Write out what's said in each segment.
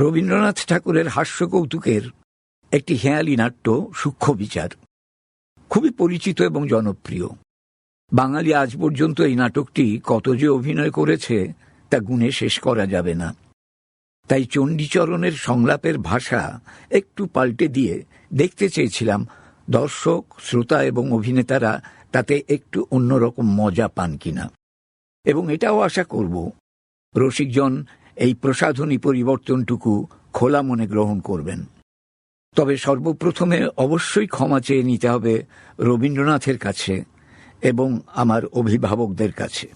রবীন্দ্রনাথ ঠাকুরের হাস্যকৌতুকের একটি হেঁয়ালি নাট্য সূক্ষ্ম বিচার, খুবই পরিচিত এবং জনপ্রিয়। বাঙালি আজ পর্যন্ত এই নাটকটি কত যে অভিনয় করেছে তা গুণে শেষ করা যাবে না। তাই চণ্ডীচরণের সংলাপের ভাষা একটু পাল্টে দিয়ে দেখতে চেয়েছিলাম দর্শক, শ্রোতা এবং অভিনেতারা তাতে একটু অন্যরকম মজা পান কিনা, এবং এটাও আশা করব রসিকজন এই প্রসাধনী পরিবর্তনটুকু খোলা মনে গ্রহণ করবেন। তবে সর্বপ্রথমে অবশ্যই ক্ষমা চেয়ে নিতে হবে রবীন্দ্রনাথের কাছে এবং আমার অভিভাবকদের কাছে।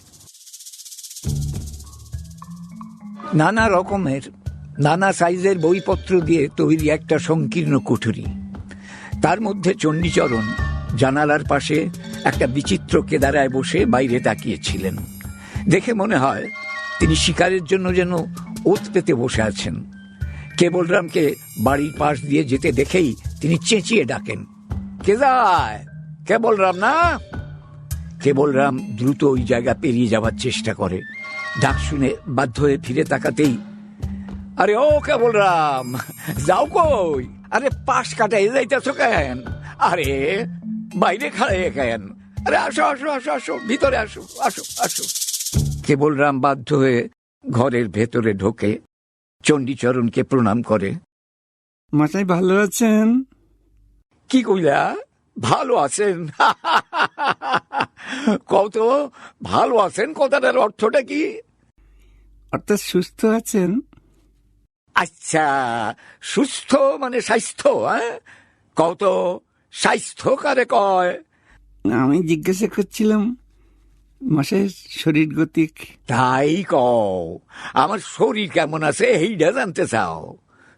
নানা রকমের নানা সাইজের বইপত্র দিয়ে তৈরি একটা সংকীর্ণ কুঠুরি, তার মধ্যে চণ্ডীচরণ জানালার পাশে একটা বিচিত্র কেদারায় বসে বাইরে তাকিয়েছিলেন। দেখে মনে হয় তিনি শিকারের জন্য যেন ওত পেতে বসে আছেন। কেবলরামকে বাড়ির পাশ দিয়ে যেতে দেখেই তিনি চেঁচিয়ে ডাকেন, কে যায়? কেবলরাম না? কেবলরাম দ্রুত ওই জায়গা পেরিয়ে যাওয়ার চেষ্টা করে। ডাক শুনে বাধ্য হয়ে ফিরে তাকাতেই, আরে ও কেবলরাম, যাও কই? আরে পাশ কাটাই যাইতেছ কেন? আরে বাইরে খাড়াইয়ে কেন? আরে আসো আসো আসো আসো, ভিতরে আসো, আসো আসো। কেবলরাম বাধ্য হয়ে ঘরের ভেতরে ঢোকে, চণ্ডীচরণকে প্রণাম করে। মশাই ভালো আছেন? কি কইলা? ভালো আছেন? কত ভালো আছেন কথাটার অর্থটা কি? অর্থাৎ সুস্থ আছেন। আচ্ছা, সুস্থ মানে স্বাস্থ্য? কত স্বাস্থ্য কারে কয়? আমি জিজ্ঞাসা করছিলাম মশাইয়ের শরীর গতিক। তাই কও, আমার শরীর কেমন আছে এইটা জানতে চাও?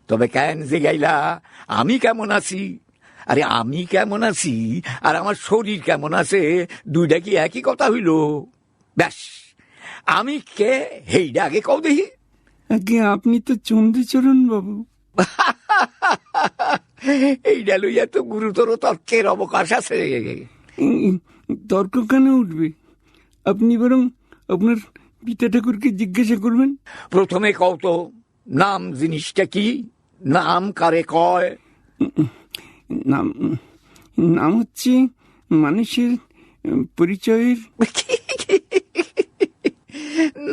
তবে কেন জিগাইলা আমি কেমন আছি? আরে আমি কেমন আছি আর আমার শরীর কেমন আছে, দুইটা কি একই কথা হইল? ব্যাস, আমি কে হেইডা আগে কও দেখি। আগে আপনি তো চণ্ডীচরণ বাবু। এইটা লইয়া তো গুরুতর তর্কের অবকাশ আছে। তর্ক কেন উঠবে? আপনি বরং আপনার পিতা ঠাকুরকে জিজ্ঞাসা করবেন। প্রথমে কও তো, নাম জিনিসটা কি? নাম কারে কয়? নাম নাম হচ্ছে মানুষের পরিচয়ের।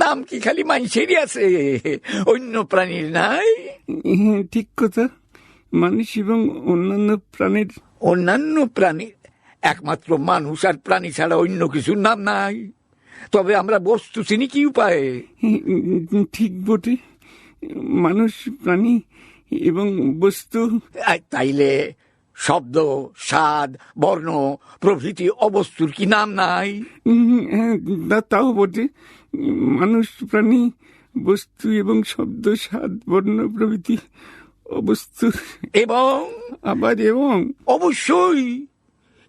নাম কি খালি মানুষেরই আছে, অন্য প্রাণীর নাই? ঠিক কথা, মানুষ এবং অন্যান্য প্রাণীর। অন্যান্য প্রাণীর? একমাত্র মানুষ আর প্রাণী ছাড়া অন্য কিছুর নাম নাই। তবে আমরা বস্তু চিনি কি উপায়ে? ঠিক বটে, মানুষ, প্রাণী এবং বস্তু। তাইলে শব্দ, স্বাদ, বর্ণ প্রভৃতি অবস্তুর কি নাম নাই? তাও বটে, মানুষ, প্রাণী, বস্তু এবং শব্দ, স্বাদ, বর্ণ প্রভৃতি অবস্তুর। এবং আবার এবং অবশ্যই,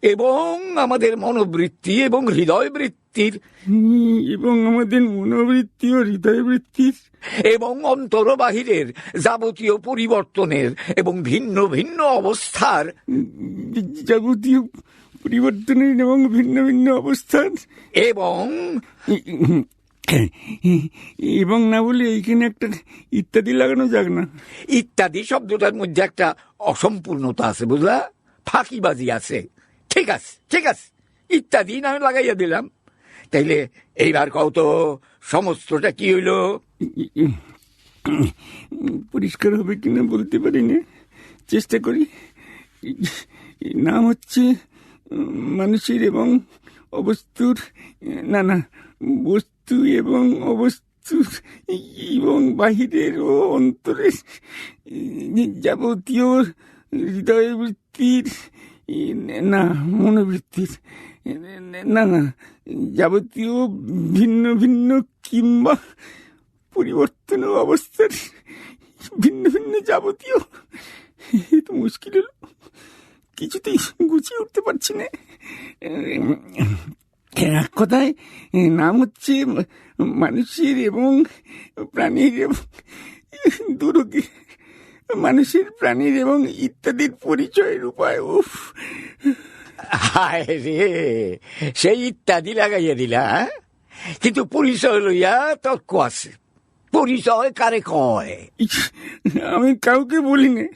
এবং আমাদের মনোবৃত্তি এবং হৃদয় বৃত্তির। এবং আমাদের মনোবৃত্তি ও হৃদয় বৃত্তির। এবং অন্তর বাহিরের যাবতীয় পরিবর্তনের এবং ভিন্ন ভিন্ন অবস্থার। যাবতীয় পরিবর্তনের এবং ভিন্ন ভিন্ন অবস্থার। এবং এবং না বলে এইখানে একটা ইত্যাদি লাগানো যাক না? ইত্যাদি শব্দটার মধ্যে একটা অসম্পূর্ণতা আছে, বুঝলা? ফাঁকিবাজি আছে। ঠিক আছে ঠিক আছে, ইত্যাদি না লাগাইয়া দিলাম। তাইলে এইবার কও তো, সমস্তটা কি হইল? পরিষ্কার হবে কিনা বলতে পারি না, চেষ্টা করি। নাম হচ্ছে মানুষের এবং অবস্তুর, না না, বস্তু এবং অবস্তুর এবং বাহিরের ও অন্তরের যাবতীয় হৃদয় বৃত্তির, না মনোবৃত্তির, না না, যাবতীয় ভিন্ন ভিন্ন কিংবা পরিবর্তন অবস্থার ভিন্ন ভিন্ন যাবতীয়। তো মুশকিল হলো, কিছুতেই গুছিয়ে উঠতে পারছি না। এক কথায় নাম হচ্ছে মানুষের এবং প্রাণীর এবং দুরোগী, মানুষের, প্রাণীর এবং ইত্যাদির পরিচয়ের উপায়। উফ, হায় রে, সেই ইত্যাদি লাগাইয়া দিলা, কিন্তু পরিচয় লইয়া তর্ক আছে। পরিচয় কারে কয়? ইস, আমি কাউকে বলিনি।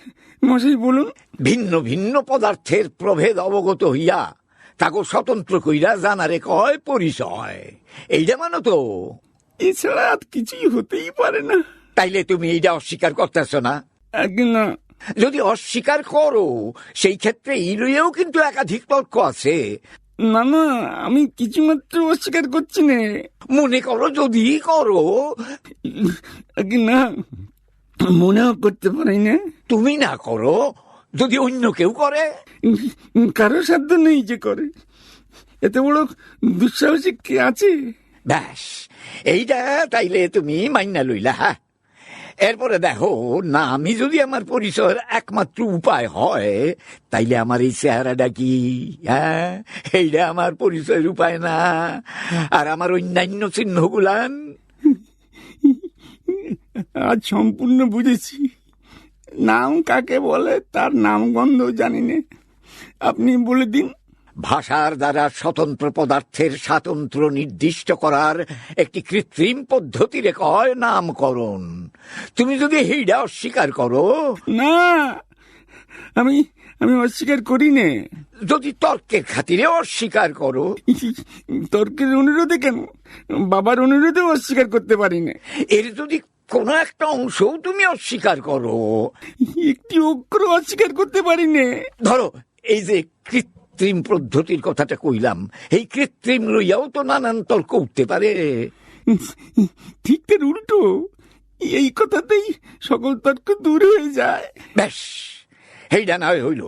মশাই বলুন। ভিন্ন ভিন্ন পদার্থের প্রভেদ অবগত হইয়া তাকে স্বতন্ত্র কইরা জানারে কয় পরিচয়। এইটা মানো তো? এছাড়া আর কিছুই হতেই পারে না। তাইলে তুমি এইটা অস্বীকার করতেছ না? আগে না। যদি অস্বীকার করো সেই ক্ষেত্রে এই লইয়াও কিন্তু একাধিক তর্ক আছে। না না, আমি কিছুমাত্র অস্বীকার করছি না। মনে করো যদি করো। আগে না, মনেও করতে পারি না। তুমি না করো, যদি অন্য কেউ করে? কারো সাধ্য নেই যে করে। এত বড় দুঃসাহসিক কে আছে? ব্যাস, এইটা তাইলে তুমি মাইনা লইলা। হ্যাঁ, এরপরে দেখো না, আমি যদি আমার পরিচয়ের একমাত্র উপায় হয় তাইলে আমার এই চেহারাটা কি? হ্যাঁ, এইটা আমার পরিচয়ের উপায় না। আর আমার অন্যান্য চিহ্নগুলান আজ সম্পূর্ণ বুঝেছি। নাম কাকে বলে তার নামগন্ধ জানি না। আপনি বলে দিন। ভাষার দ্বারা স্বতন্ত্র পদার্থের স্বাতন্ত্র নির্দিষ্ট করার একটি কৃত্রিম পদ্ধতিরে কয় নামকরণ। তুমি যদি এইটা অস্বীকার করো। না, আমি আমি অস্বীকার করি না। যদি তর্কের খাতিরে অস্বীকার করো। তর্কের অনুরোধে কেন, বাবার অনুরোধেও অস্বীকার করতে পারি না। এর যদি কোনো একটা অংশও তুমি অস্বীকার করো। একটি অক্ষর অস্বীকার করতে পারি না। ধরো এই যে কৃত্রিম পদ্ধতির কথাটা কইলাম, এই কৃত্রিম লইয়াও তো নানান তর্ক উঠতে পারে। ঠিক তার উল্টো, এই কথাতেই সকল তর্ক দূর হয়ে যায়। ব্যাস, এইটা নয় হইল।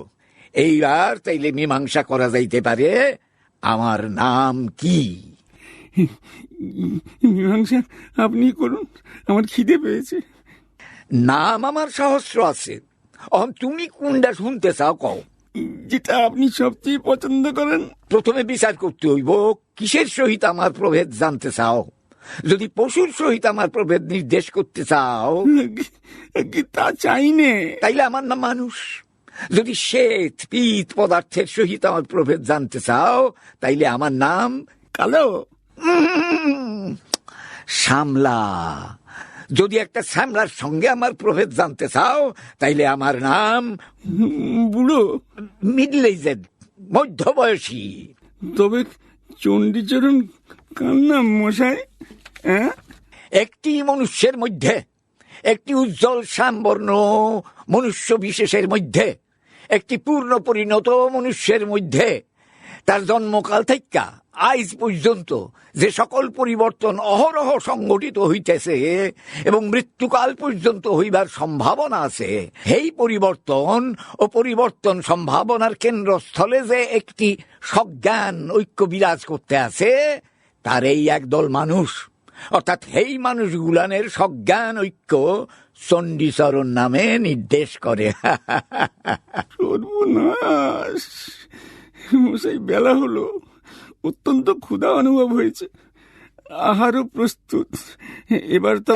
এইবার তাইলে মীমাংসা করা যাইতে পারে আমার নাম কি। মীমাংসা আপনি করুন, আমার খিদে পেয়েছে। নাম আমার সহস্র আছে, তুমি কোনটা শুনতে চাও কও। যেটা আপনি সবচেয়ে পছন্দ করেন। প্রথমে বিচার করতে হইব কিসের সহিত আমার প্রভেদ জানতে চাও। যদি পশুর সহিত আমার প্রভেদ নির্দেশ করতে চাও তা চাই নে, তাইলে আমার নাম মানুষ। যদি শ্বেত পিত পদার্থের সহিত আমার প্রভেদ জানতে চাও তাইলে আমার নাম কালো। শ্যামলা। যদি একটা শ্যামলার সঙ্গে আমার প্রভেদ জানতে চাও তাইলে আমার নাম বুড়ো। মিডল এজেড, মধ্যবয়সী। তবে চণ্ডীচরণ কার নাম মশাই? একটি মনুষ্যের মধ্যে, একটি উজ্জ্বল শ্যামবর্ণ মনুষ্য বিশেষের মধ্যে, একটি পূর্ণ পরিণত মনুষ্যের মধ্যে তার জন্মকাল থেকে আজ পর্যন্ত যে সকল পরিবর্তন অহরহ সংঘটিত হইতেছে এবং মৃত্যুকাল পর্যন্ত হইবার সম্ভাবনা আছে, এই পরিবর্তন ও পরিবর্তন সম্ভাবনার কেন্দ্রস্থলে যে একটি সজ্ঞান ঐক্য বিরাজ করতে আছে, তার এই একদল মানুষ, অর্থাৎ এই মানুষগুলানের সজ্ঞান ঐক্য চণ্ডীচরণ নামে নির্দেশ করে। সর্বনাশ! মশাই, বেলা হলো, অত্যন্ত ক্ষুধা অনুভব হয়েছে, আহারও প্রস্তুত। এবার তো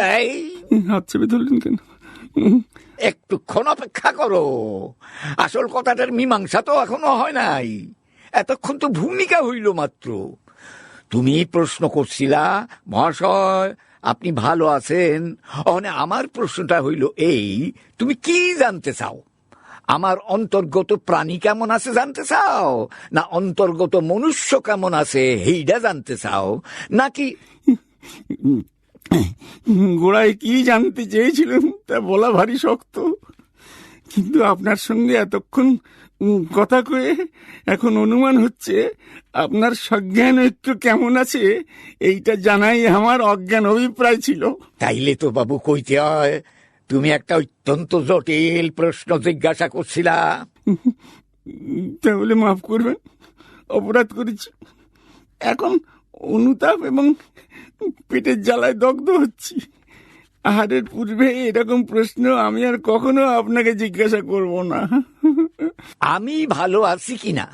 হাত চেপে ধরলেন কেন? একটুক্ষণ অপেক্ষা করো, আসল কথাটার মীমাংসা তো এখনো হয় নাই। এতক্ষণ তো ভূমিকা হইল মাত্র। তুমি প্রশ্ন করছিলা মহাশয় আপনি ভালো আছেন, আমার প্রশ্নটা হইল এই, তুমি কি জানতে চাও? আমার অন্তর্গত প্রাণী কেমন আছে জানতে চাও, না অন্তর্গত মনুষ্য কেমন আছে এইটা জানতে চাও, নাকি গোড়ায় কি জানতে চেয়েছিলেন তা বলা ভারী শক্ত, কিন্তু আপনার সঙ্গে এতক্ষণ কথা কয়ে এখন অনুমান হচ্ছে আপনার সজ্ঞান ঐক্য কেমন আছে এইটা জানাই আমার অজ্ঞান অভিপ্রায় ছিল। তাইলে তো বাবু কইতে হয় তুমি একটা অত্যন্ত জটিল প্রশ্ন জিজ্ঞাসা করছিলা। তাহলে মাফ করবেন, অপরাধ করেছি। এখন অনুতাপ এবং পেটের জ্বালায় দগ্ধ হচ্ছি। আহারের পূর্বে এরকম প্রশ্ন আমি আর কখনো আপনাকে জিজ্ঞাসা করব না। আমি ভালো আছি কিনা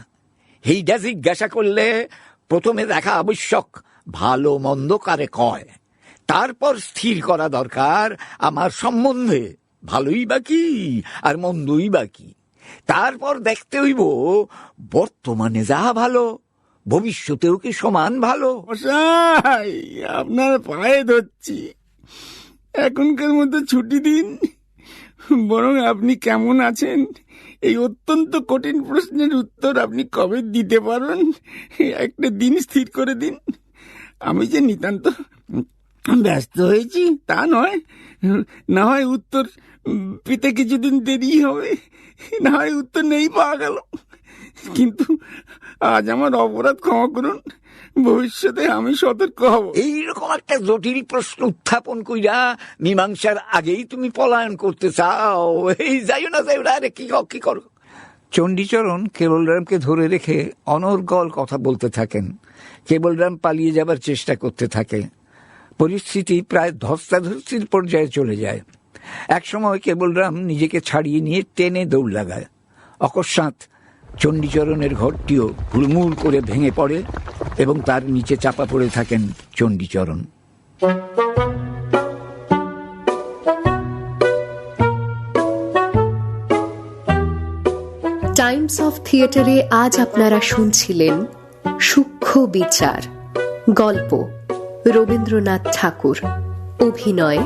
এইটা জিজ্ঞাসা করলে প্রথমে দেখা আবশ্যক ভালো মন্দ কারে কয়, তারপর স্থির করা দরকার আমার সম্বন্ধে ভালোই বা কি আর মন্দই বা কি। তারপর দেখতে হইব বর্তমানে যাহা ভালো ভবিষ্যতেও কি সমান ভালো। মশাই, আপনার পায়ে ধরছি, এখনকার মতো ছুটি দিন। বরং আপনি কেমন আছেন এই অত্যন্ত কঠিন প্রশ্নের উত্তর আপনি কবে দিতে পারবেন একটা দিন স্থির করে দিন। আমি যে নিতান্ত ব্যস্ত হয়েছি তা নয়, না হয় উত্তর পেতে কিছুদিন দেরি হবে, না হয় উত্তর নেই পাওয়া গেল। কিন্তু আজ আমার অপরাধ ক্ষমা করুন, ভবিষ্যতে আমি সতর্ক হব। এইরকম একটা জটিল প্রশ্ন উত্থাপন কইরা মীমাংসার আগেই তুমি পলায়ন করতে চাও? এই যাইও না, যাইও না, আরে কি করো? চণ্ডীচরণ কেবলরামকে ধরে রেখে অনর্গল কথা বলতে থাকেন। কেবলরাম পালিয়ে যাবার চেষ্টা করতে থাকে। পরিস্থিতি প্রায় ধস্তাধস্তির পর্যায়ে চলে যায়। একসময় কেবলরাম নিজেকে ছাড়িয়ে নিয়ে টেনে দৌড় লাগায়। অকস্মাৎ চণ্ডীচরণের ঘরটিও হুড়মুড় করে ভেঙে পড়ে এবং তার নিচে চাপা পড়ে থাকেন চণ্ডীচরণ। টাইমস অফ থিয়েটারে আজ আপনারা শুনছিলেন সূক্ষ্ম বিচার। গল্প রবীন্দ্রনাথ ঠাকুর। অভিনয়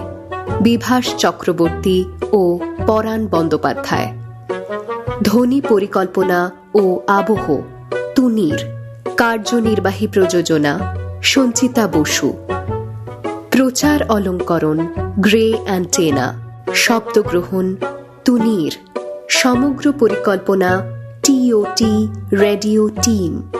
বিভাস চক্রবর্তী ও পরাণ বন্দ্যোপাধ্যায়। ধ্বনি পরিকল্পনা ও আবহ তুনির। কার্যনির্বাহী প্রযোজনা সঞ্চিতা বসু। প্রচার অলঙ্করণ গ্রে অ্যান্টেনা। শব্দগ্রহণ তুনির। সমগ্র পরিকল্পনা TOT রেডিও টিম।